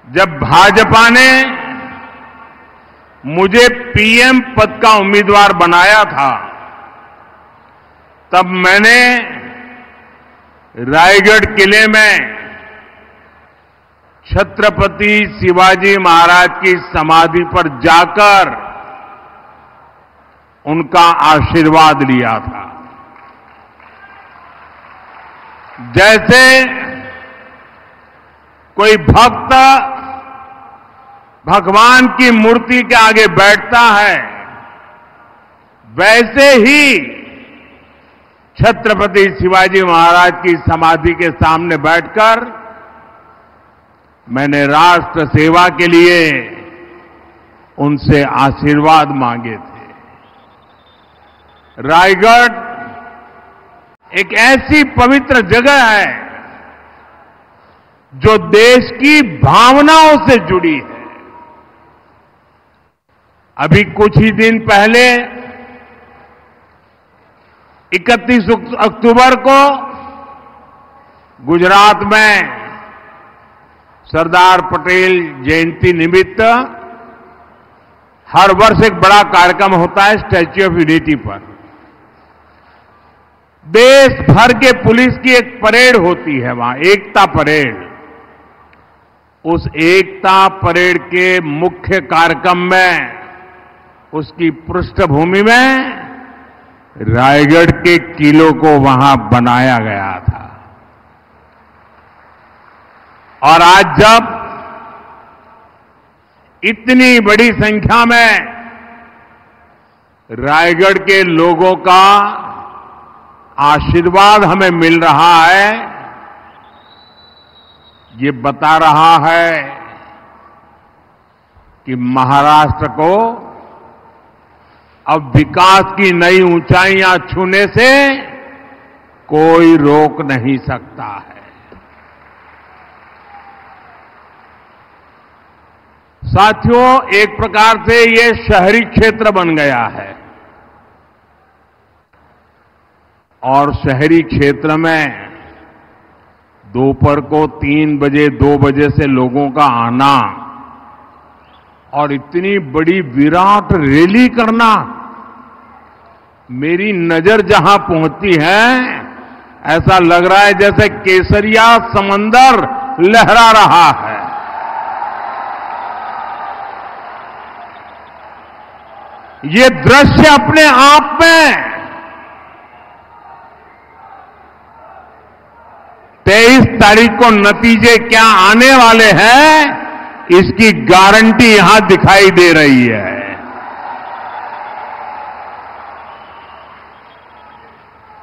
जब भाजपा ने मुझे पीएम पद का उम्मीदवार बनाया था, तब मैंने रायगढ़ किले में छत्रपति शिवाजी महाराज की समाधि पर जाकर उनका आशीर्वाद लिया था। जैसे कोई भक्त भगवान की मूर्ति के आगे बैठता है, वैसे ही छत्रपति शिवाजी महाराज की समाधि के सामने बैठकर मैंने राष्ट्र सेवा के लिए उनसे आशीर्वाद मांगे थे। रायगढ़ एक ऐसी पवित्र जगह है जो देश की भावनाओं से जुड़ी है। अभी कुछ ही दिन पहले 31 अक्टूबर को गुजरात में सरदार पटेल जयंती निमित्त हर वर्ष एक बड़ा कार्यक्रम होता है स्टैच्यू ऑफ यूनिटी पर। देश भर के पुलिस की एक परेड होती है वहां, एकता परेड। उस एकता परेड के मुख्य कार्यक्रम में, उसकी पृष्ठभूमि में रायगढ़ के किलों को वहां बनाया गया था। और आज जब इतनी बड़ी संख्या में रायगढ़ के लोगों का आशीर्वाद हमें मिल रहा है, ये बता रहा है कि महाराष्ट्र को अब विकास की नई ऊंचाइयां छूने से कोई रोक नहीं सकता है। साथियों, एक प्रकार से ये शहरी क्षेत्र बन गया है और शहरी क्षेत्र में दोपहर को 3 बजे 2 बजे से लोगों का आना और इतनी बड़ी विराट रैली करना, मेरी नजर जहां पहुंचती है ऐसा लग रहा है जैसे केसरिया समंदर लहरा रहा है। ये दृश्य अपने आप में 23 तारीख को नतीजे क्या आने वाले हैं, इसकी गारंटी यहां दिखाई दे रही है।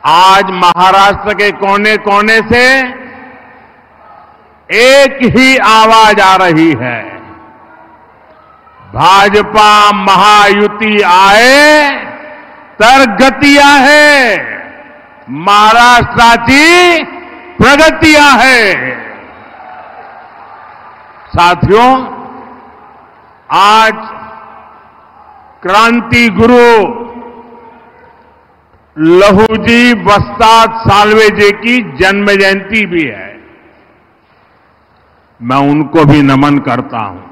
आज महाराष्ट्र के कोने कोने से एक ही आवाज आ रही है, भाजपा महायुती आए तर गती आहे, महाराष्ट्राची प्रगति आहे। साथियों, आज क्रांति गुरु लहूजी वस्ताद साल्वे जी की जन्म जयंती भी है। मैं उनको भी नमन करता हूं।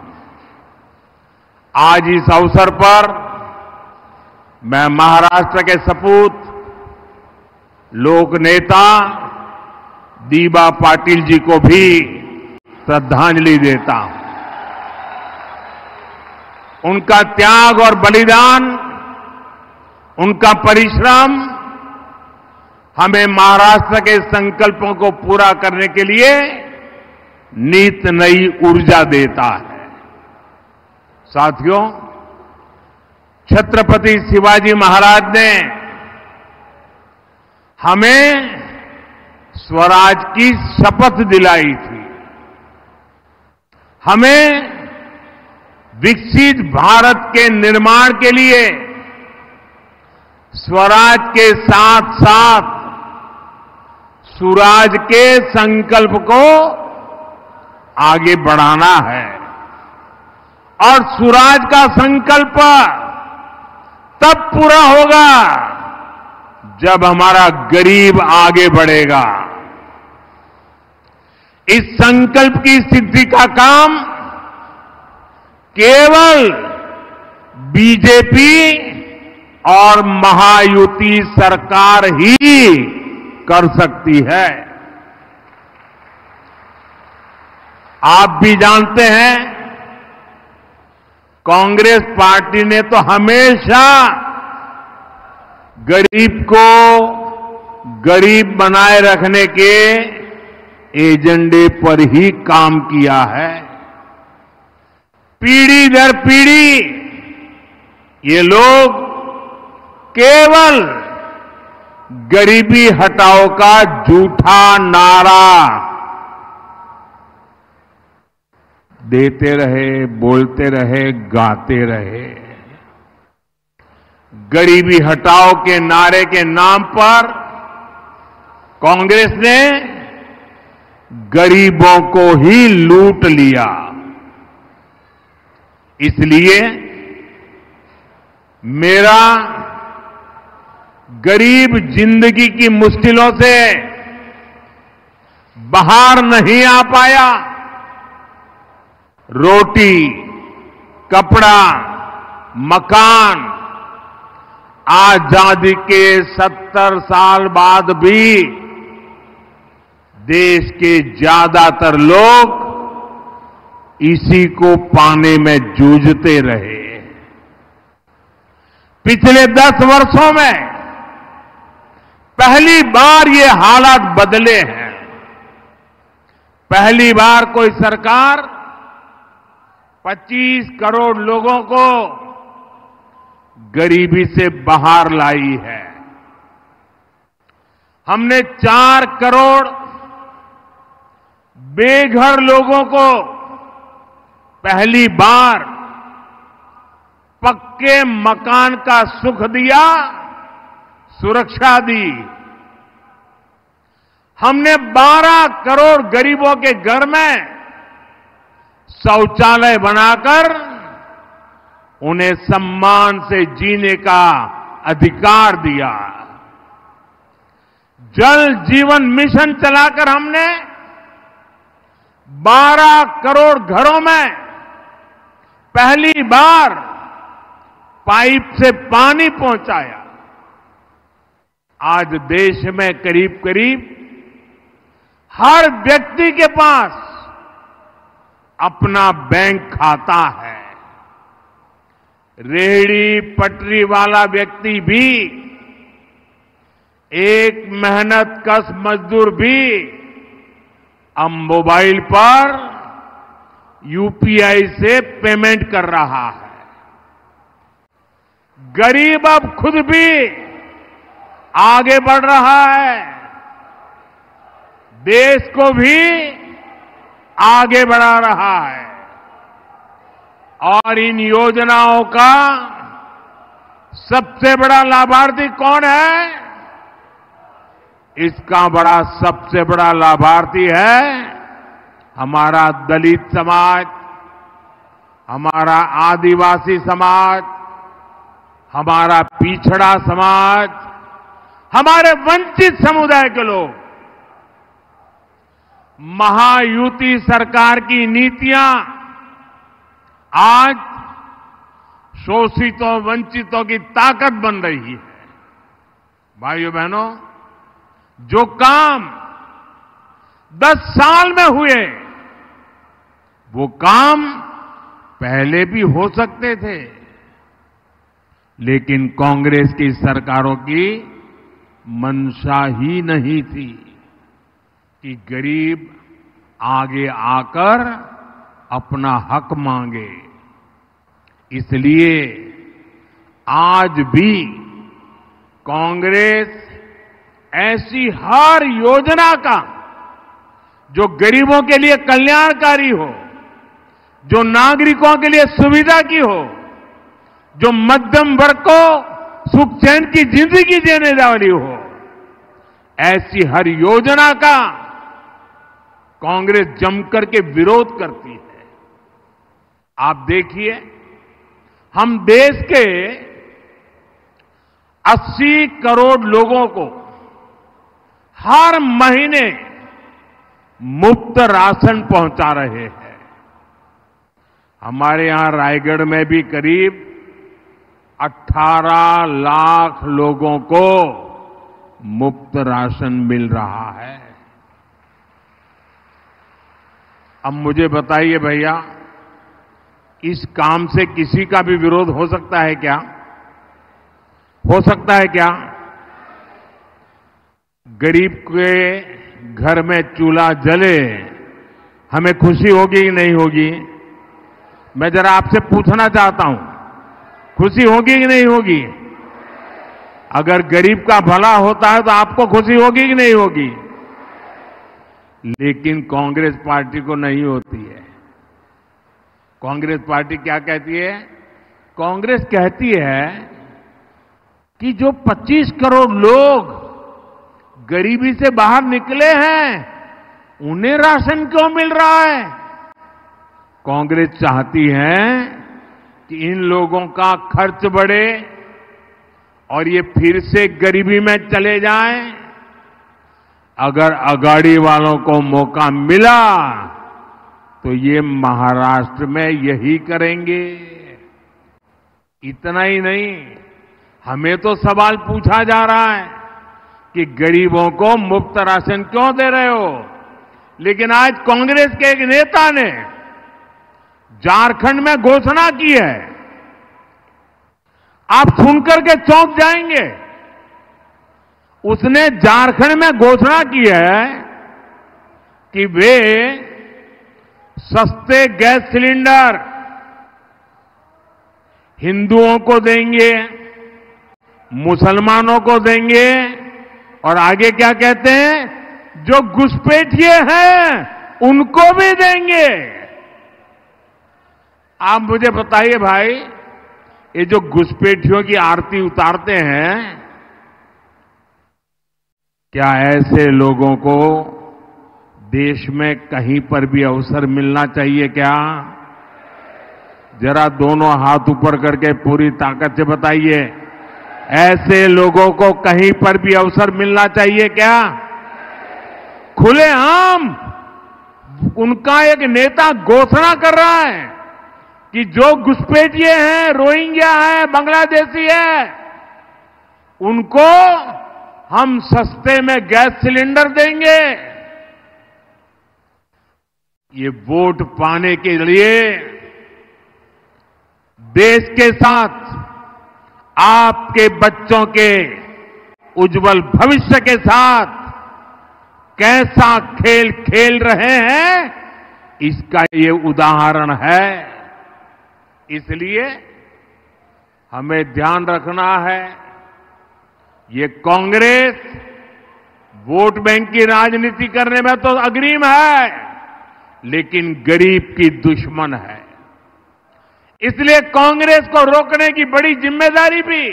आज इस अवसर पर मैं महाराष्ट्र के सपूत लोक नेता दीबा पाटिल जी को भी श्रद्धांजलि देता हूं। उनका त्याग और बलिदान, उनका परिश्रम हमें महाराष्ट्र के संकल्पों को पूरा करने के लिए नित नई ऊर्जा देता है। साथियों, छत्रपति शिवाजी महाराज ने हमें स्वराज की शपथ दिलाई थी। हमें विकसित भारत के निर्माण के लिए स्वराज के साथ साथ सुराज के संकल्प को आगे बढ़ाना है। और सुराज का संकल्प तब पूरा होगा जब हमारा गरीब आगे बढ़ेगा। इस संकल्प की सिद्धि का काम केवल बीजेपी और महायुति सरकार ही कर सकती है। आप भी जानते हैं, कांग्रेस पार्टी ने तो हमेशा गरीब को गरीब बनाए रखने के एजेंडे पर ही काम किया है। पीढ़ी दर पीढ़ी ये लोग केवल गरीबी हटाओ का झूठा नारा देते रहे, बोलते रहे, गाते रहे। गरीबी हटाओ के नारे के नाम पर कांग्रेस ने गरीबों को ही लूट लिया। इसलिए मेरा गरीब जिंदगी की मुश्किलों से बाहर नहीं आ पाया। रोटी, कपड़ा, मकान, आजादी के 70 साल बाद भी देश के ज्यादातर लोग इसी को पाने में जूझते रहे। पिछले 10 वर्षों में पहली बार ये हालात बदले हैं। पहली बार कोई सरकार 25 करोड़ लोगों को गरीबी से बाहर लाई है। हमने 4 करोड़ बेघर लोगों को पहली बार पक्के मकान का सुख दिया, सुरक्षा दी। हमने 12 करोड़ गरीबों के घर में शौचालय बनाकर उन्हें सम्मान से जीने का अधिकार दिया। जल जीवन मिशन चलाकर हमने 12 करोड़ घरों में पहली बार पाइप से पानी पहुंचाया। आज देश में करीब करीब हर व्यक्ति के पास अपना बैंक खाता है। रेहड़ी पटरी वाला व्यक्ति भी, एक मेहनतकश मजदूर भी अब मोबाइल पर यूपीआई से पेमेंट कर रहा है। गरीब अब खुद भी आगे बढ़ रहा है, देश को भी आगे बढ़ा रहा है। और इन योजनाओं का सबसे बड़ा लाभार्थी कौन है? इसका सबसे बड़ा लाभार्थी है हमारा दलित समाज, हमारा आदिवासी समाज, हमारा पिछड़ा समाज, हमारे वंचित समुदाय के लोग। महायुति सरकार की नीतियां आज शोषितों, वंचितों की ताकत बन रही है। भाइयों बहनों, जो काम 10 साल में हुए, वो काम पहले भी हो सकते थे, लेकिन कांग्रेस की सरकारों की मंशा ही नहीं थी कि गरीब आगे आकर अपना हक मांगे। इसलिए आज भी कांग्रेस ऐसी हर योजना का जो गरीबों के लिए कल्याणकारी हो, जो नागरिकों के लिए सुविधा की हो, जो मध्यम वर्ग को सुख चैन की जिंदगी देने वाली हो, ऐसी हर योजना का कांग्रेस जमकर के विरोध करती है। आप देखिए, हम देश के 80 करोड़ लोगों को हर महीने मुफ्त राशन पहुंचा रहे हैं। हमारे यहां रायगढ़ में भी करीब 18 लाख लोगों को मुफ्त राशन मिल रहा है। अब मुझे बताइए भैया, इस काम से किसी का भी विरोध हो सकता है क्या? हो सकता है क्या? गरीब के घर में चूल्हा जले, हमें खुशी होगी कि नहीं होगी? मैं जरा आपसे पूछना चाहता हूं, खुशी होगी कि नहीं होगी? अगर गरीब का भला होता है तो आपको खुशी होगी कि नहीं होगी? लेकिन कांग्रेस पार्टी को नहीं होती है। कांग्रेस पार्टी क्या कहती है? कांग्रेस कहती है कि जो 25 करोड़ लोग गरीबी से बाहर निकले हैं, उन्हें राशन क्यों मिल रहा है? कांग्रेस चाहती है कि इन लोगों का खर्च बढ़े और ये फिर से गरीबी में चले जाएं। अगर अगाड़ी वालों को मौका मिला तो ये महाराष्ट्र में यही करेंगे। इतना ही नहीं, हमें तो सवाल पूछा जा रहा है कि गरीबों को मुफ्त राशन क्यों दे रहे हो? लेकिन आज कांग्रेस के एक नेता ने झारखंड में घोषणा की है, आप सुनकर के चौंक जाएंगे। उसने झारखंड में घोषणा की है कि वे सस्ते गैस सिलेंडर हिंदुओं को देंगे, मुसलमानों को देंगे और आगे क्या कहते हैं, जो घुसपैठिए हैं उनको भी देंगे। आप मुझे बताइए भाई, ये जो घुसपैठियों की आरती उतारते हैं, क्या ऐसे लोगों को देश में कहीं पर भी अवसर मिलना चाहिए क्या? जरा दोनों हाथ ऊपर करके पूरी ताकत से बताइए, ऐसे लोगों को कहीं पर भी अवसर मिलना चाहिए क्या? खुलेआम उनका एक नेता घोषणा कर रहा है कि जो घुसपैठिए हैं, रोहिंग्या हैं, बांग्लादेशी हैं, उनको हम सस्ते में गैस सिलेंडर देंगे। ये वोट पाने के लिए देश के साथ आपके बच्चों के उज्जवल भविष्य के साथ कैसा खेल खेल रहे हैं, इसका ये उदाहरण है। इसलिए हमें ध्यान रखना है, ये कांग्रेस वोट बैंक की राजनीति करने में तो अग्रिम है, लेकिन गरीब की दुश्मन है। इसलिए कांग्रेस को रोकने की बड़ी जिम्मेदारी भी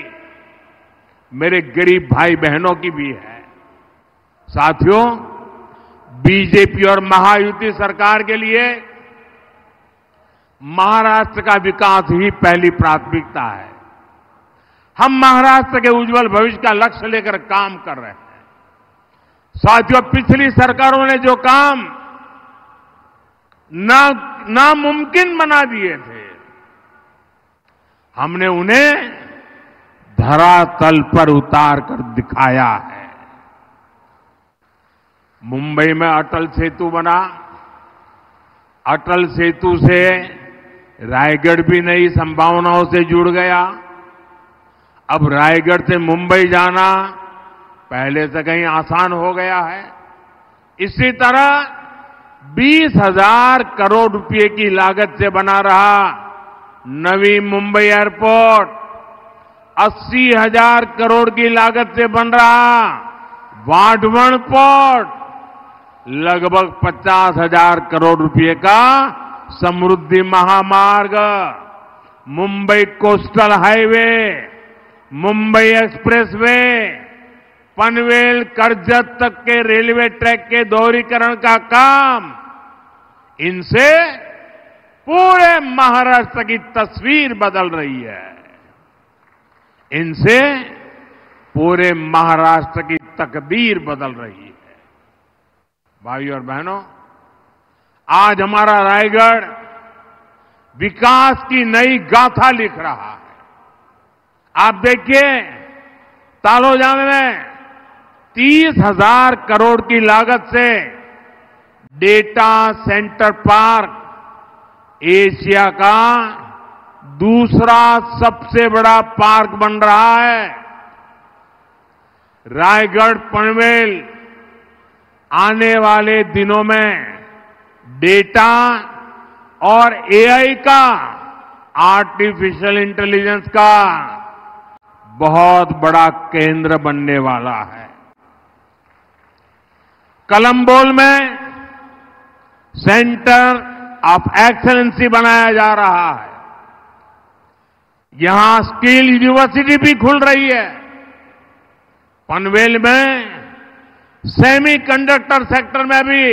मेरे गरीब भाई बहनों की भी है। साथियों, बीजेपी और महायुति सरकार के लिए महाराष्ट्र का विकास ही पहली प्राथमिकता है। हम महाराष्ट्र के उज्जवल भविष्य का लक्ष्य लेकर काम कर रहे हैं। साथियों, पिछली सरकारों ने जो काम नामुमकिन बना दिए थे, हमने उन्हें धरातल पर उतार कर दिखाया है। मुंबई में अटल सेतु बना, अटल सेतु से रायगढ़ भी नई संभावनाओं से जुड़ गया। अब रायगढ़ से मुंबई जाना पहले से कहीं आसान हो गया है। इसी तरह 20,000 करोड़ रुपए की लागत से बना रहा नवी मुंबई एयरपोर्ट, 80,000 करोड़ की लागत से बन रहा वाढवण पोर्ट, लगभग 50,000 करोड़ रुपए का समृद्धि महामार्ग, Mumbai coastal highway, Mumbai expressway, Panvel Karjat तक के रेलवे ट्रैक के दोहरीकरण का काम, इनसे पूरे महाराष्ट्र की तस्वीर बदल रही है। इनसे पूरे महाराष्ट्र की तकदीर बदल रही है। भाइयों और बहनों, आज हमारा रायगढ़ विकास की नई गाथा लिख रहा है। आप देखिए, तालोजा में 30,000 करोड़ की लागत से डेटा सेंटर पार्क एशिया का दूसरा सबसे बड़ा पार्क बन रहा है। रायगढ़ पनवेल आने वाले दिनों में डेटा और एआई का, आर्टिफिशियल इंटेलिजेंस का बहुत बड़ा केंद्र बनने वाला है। कलम्बोल में सेंटर ऑफ एक्सेलेंसी बनाया जा रहा है। यहां स्किल यूनिवर्सिटी भी खुल रही है। पनवेल में सेमीकंडक्टर सेक्टर में भी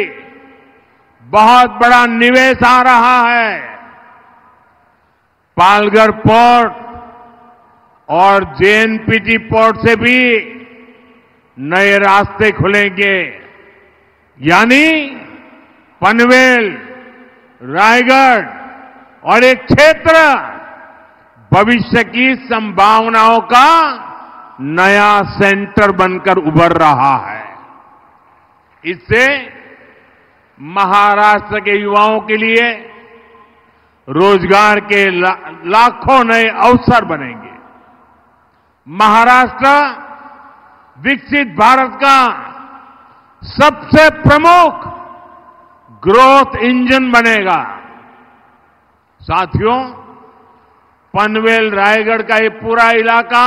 बहुत बड़ा निवेश आ रहा है। पालघर पोर्ट और जेएनपीटी पोर्ट से भी नए रास्ते खुलेंगे। यानी पनवेल, रायगढ़ और एक क्षेत्र भविष्य की संभावनाओं का नया सेंटर बनकर उभर रहा है। इससे महाराष्ट्र के युवाओं के लिए रोजगार के लाखों नए अवसर बनेंगे। महाराष्ट्र विकसित भारत का सबसे प्रमुख ग्रोथ इंजन बनेगा। साथियों, पनवेल रायगढ़ का ये पूरा इलाका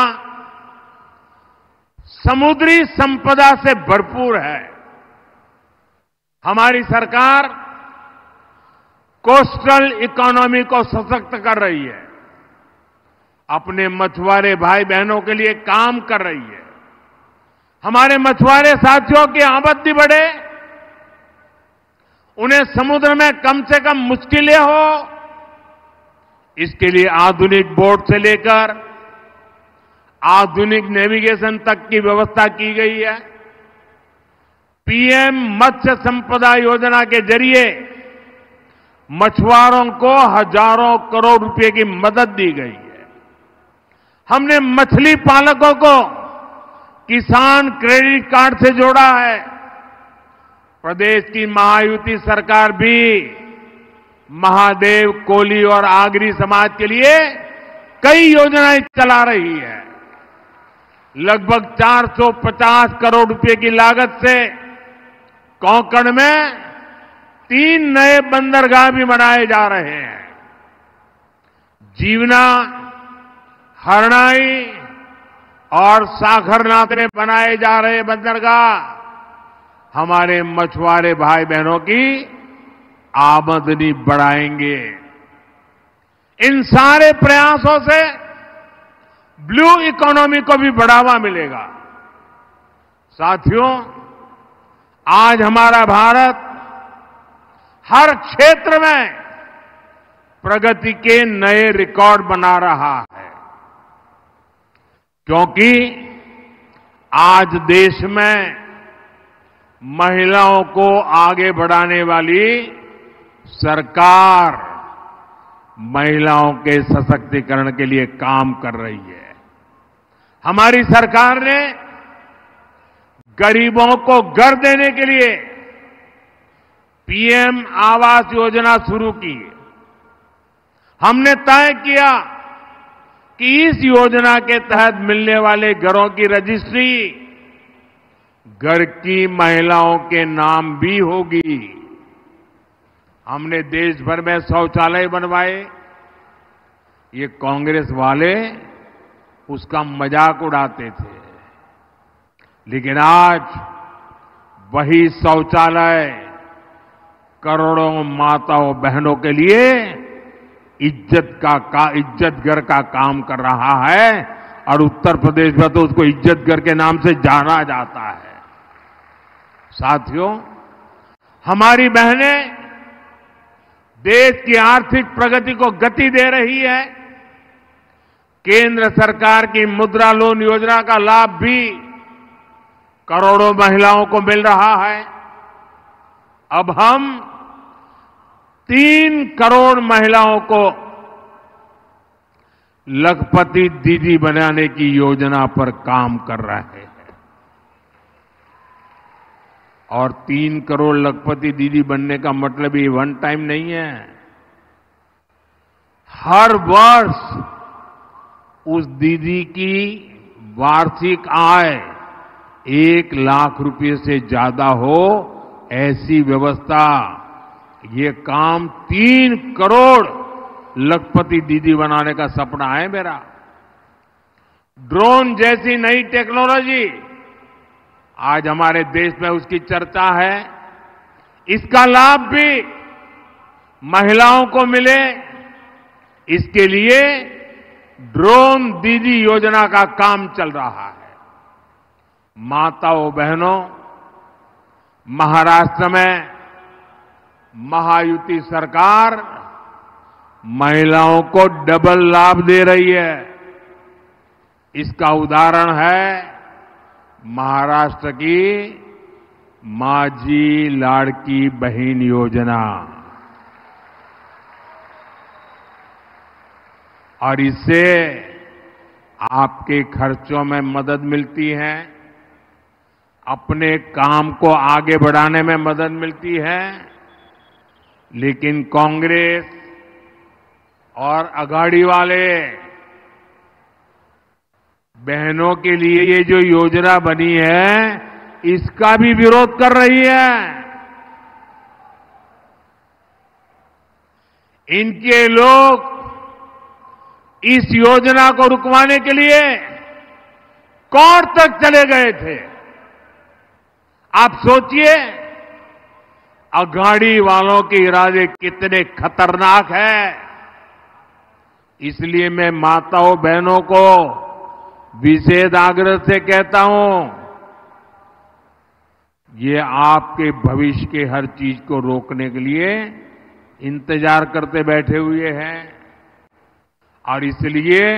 समुद्री संपदा से भरपूर है। हमारी सरकार कोस्टल इकोनॉमी को सशक्त कर रही है, अपने मछुआरे भाई बहनों के लिए काम कर रही है। हमारे मछुआरे साथियों की आमदनी बढ़े, उन्हें समुद्र में कम से कम मुश्किलें हो, इसके लिए आधुनिक बोट से लेकर आधुनिक नेविगेशन तक की व्यवस्था की गई है। पीएम मत्स्य संपदा योजना के जरिए मछुआरों को हजारों करोड़ रुपए की मदद दी गई है। हमने मछली पालकों को किसान क्रेडिट कार्ड से जोड़ा है। प्रदेश की महायुति सरकार भी महादेव, कोली और आगरी समाज के लिए कई योजनाएं चला रही है। लगभग 450 करोड़ रुपए की लागत से कोंकण में 3 नए बंदरगाह भी बनाए जा रहे हैं। जीवना, हरनाई और साखरनाथ में बनाए जा रहे बंदरगाह हमारे मछुआरे भाई बहनों की आमदनी बढ़ाएंगे। इन सारे प्रयासों से ब्लू इकोनॉमी को भी बढ़ावा मिलेगा। साथियों, आज हमारा भारत हर क्षेत्र में प्रगति के नए रिकॉर्ड बना रहा है, क्योंकि आज देश में महिलाओं को आगे बढ़ाने वाली सरकार महिलाओं के सशक्तिकरण के लिए काम कर रही है। हमारी सरकार ने गरीबों को घर देने के लिए पीएम आवास योजना शुरू की। हमने तय किया कि इस योजना के तहत मिलने वाले घरों की रजिस्ट्री घर की महिलाओं के नाम भी होगी। हमने देश भर में शौचालय बनवाए। ये कांग्रेस वाले उसका मजाक उड़ाते थे, लेकिन आज वही शौचालय करोड़ों माताओं बहनों के लिए इज्जत घर का काम कर रहा है और उत्तर प्रदेश में तो उसको इज्जत घर के नाम से जाना जाता है। साथियों, हमारी बहनें देश की आर्थिक प्रगति को गति दे रही है। केंद्र सरकार की मुद्रा लोन योजना का लाभ भी करोड़ों महिलाओं को मिल रहा है। अब हम 3 करोड़ महिलाओं को लखपति दीदी बनाने की योजना पर काम कर रहे हैं। और 3 करोड़ लखपति दीदी बनने का मतलब ये वन टाइम नहीं है। हर वर्ष उस दीदी की वार्षिक आय 1 लाख रुपए से ज्यादा हो, ऐसी व्यवस्था। ये काम 3 करोड़ लखपति दीदी बनाने का सपना है मेरा। ड्रोन जैसी नई टेक्नोलॉजी आज हमारे देश में उसकी चर्चा है। इसका लाभ भी महिलाओं को मिले, इसके लिए ड्रोन दीदी योजना का काम चल रहा है। माताओं बहनों, महाराष्ट्र में महायुति सरकार महिलाओं को डबल लाभ दे रही है। इसका उदाहरण है महाराष्ट्र की माझी लाड़की बहन योजना। और इससे आपके खर्चों में मदद मिलती है, अपने काम को आगे बढ़ाने में मदद मिलती है। लेकिन कांग्रेस और अघाड़ी वाले बहनों के लिए ये जो योजना बनी है, इसका भी विरोध कर रही है। इनके लोग इस योजना को रुकवाने के लिए कोर्ट तक चले गए थे। आप सोचिए अघाड़ी वालों के इरादे कितने खतरनाक हैं। इसलिए मैं माताओं बहनों को विशेष आग्रह से कहता हूं, ये आपके भविष्य के हर चीज को रोकने के लिए इंतजार करते बैठे हुए हैं। और इसलिए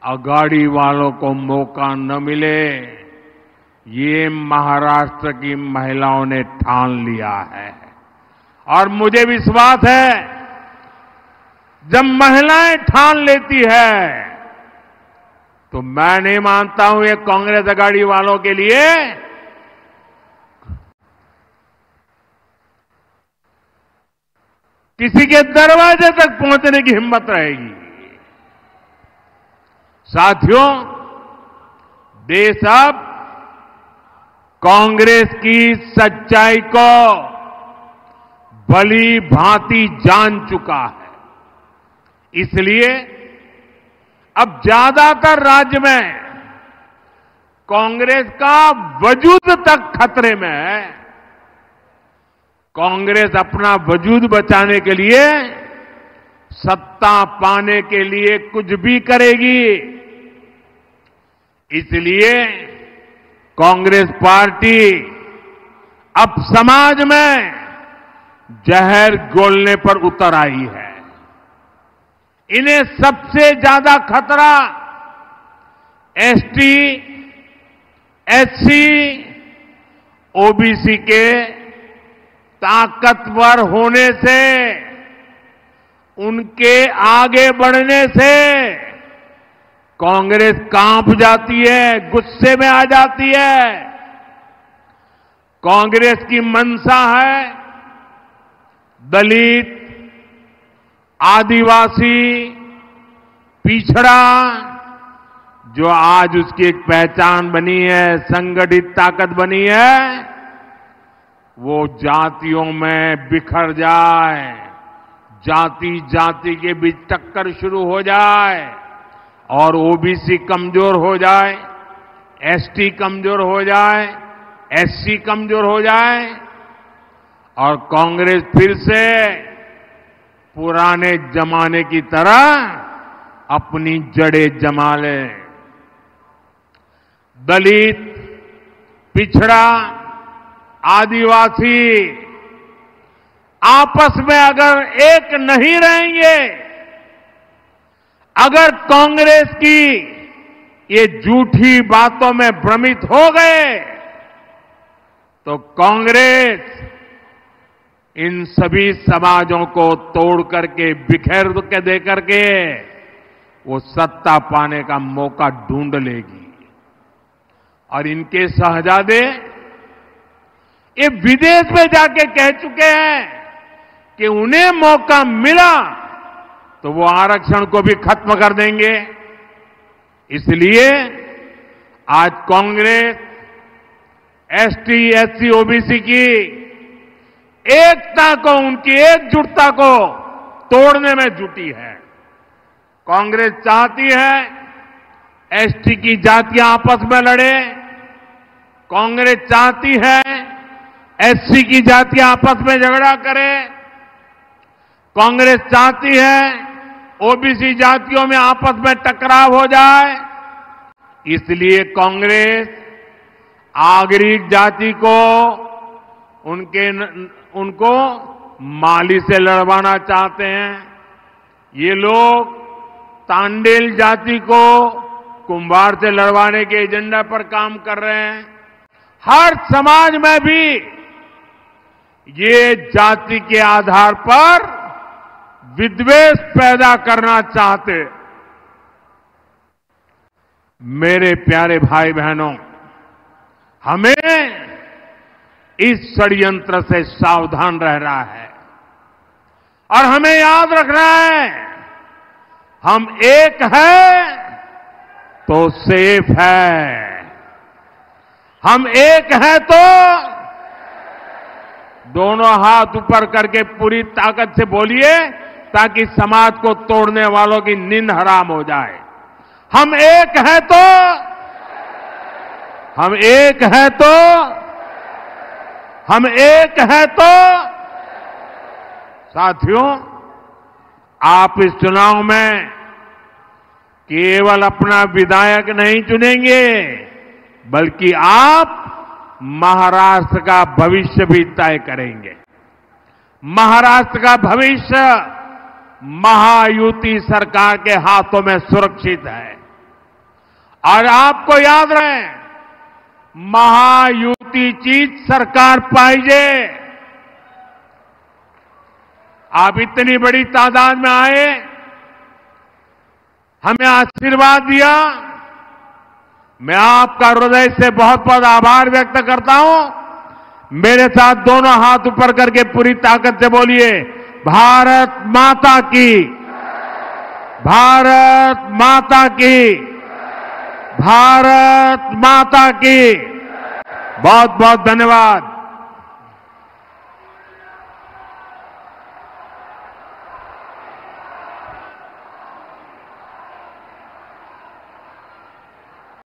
अघाड़ी वालों को मौका न मिले, ये महाराष्ट्र की महिलाओं ने ठान लिया है। और मुझे विश्वास है जब महिलाएं ठान लेती है तो मैं नहीं मानता हूं ये कांग्रेस अघाड़ी वालों के लिए किसी के दरवाजे तक पहुंचने की हिम्मत रहेगी। साथियों, देश अब कांग्रेस की सच्चाई को भली भांति जान चुका है। इसलिए अब ज्यादातर राज्य में कांग्रेस का वजूद तक खतरे में है। कांग्रेस अपना वजूद बचाने के लिए सत्ता पाने के लिए कुछ भी करेगी। इसलिए कांग्रेस पार्टी अब समाज में जहर घोलने पर उतर आई है। इन्हें सबसे ज्यादा खतरा एसटी, एससी, ओबीसी के ताकतवर होने से, उनके आगे बढ़ने से कांग्रेस कांप जाती है, गुस्से में आ जाती है। कांग्रेस की मंशा है दलित, आदिवासी, पिछड़ा, जो आज उसकी एक पहचान बनी है, संगठित ताकत बनी है, वो जातियों में बिखर जाए, जाति जाति के बीच टक्कर शुरू हो जाए और ओबीसी कमजोर हो जाए, एसटी कमजोर हो जाए, एससी कमजोर हो जाए और कांग्रेस फिर से पुराने जमाने की तरह अपनी जड़ें जमा ले। दलित, पिछड़ा, आदिवासी आपस में अगर एक नहीं रहेंगे, अगर कांग्रेस की ये झूठी बातों में भ्रमित हो गए तो कांग्रेस इन सभी समाजों को तोड़ करके, बिखेर के दे करके वो सत्ता पाने का मौका ढूंढ लेगी। और इनके शहजादे ये विदेश में जाके कह चुके हैं कि उन्हें मौका मिला तो वो आरक्षण को भी खत्म कर देंगे। इसलिए आज कांग्रेस एसटी, एससी, ओबीसी की एकता को, उनकी एकजुटता को तोड़ने में जुटी है। कांग्रेस चाहती है एसटी की जातियां आपस में लड़े, कांग्रेस चाहती है एससी की जातियां आपस में झगड़ा करें, कांग्रेस चाहती है ओबीसी जातियों में आपस में टकराव हो जाए। इसलिए कांग्रेस आगरी जाति को उनको माली से लड़वाना चाहते हैं। ये लोग तांडेल जाति को कुंभार से लड़वाने के एजेंडा पर काम कर रहे हैं। हर समाज में भी ये जाति के आधार पर विद्वेष पैदा करना चाहते। मेरे प्यारे भाई बहनों, हमें इस षड्यंत्र से सावधान रहना है और हमें याद रखना है हम एक हैं तो सेफ है, हम एक हैं तो दोनों हाथ ऊपर करके पूरी ताकत से बोलिए ताकि समाज को तोड़ने वालों की नींद हराम हो जाए। हम एक हैं तो, हम एक हैं तो, हम एक हैं तो। साथियों, आप इस चुनाव में केवल अपना विधायक नहीं चुनेंगे बल्कि आप महाराष्ट्र का भविष्य भी तय करेंगे। महाराष्ट्र का भविष्य महायुति सरकार के हाथों में सुरक्षित है। और आपको याद रहे, महायुति चीज सरकार पाइजे। आप इतनी बड़ी तादाद में आए, हमें आशीर्वाद दिया, मैं आपका हृदय से बहुत बहुत आभार व्यक्त करता हूं। मेरे साथ दोनों हाथ ऊपर करके पूरी ताकत से बोलिए, भारत माता की, भारत माता की, भारत माता की। बहुत बहुत धन्यवाद।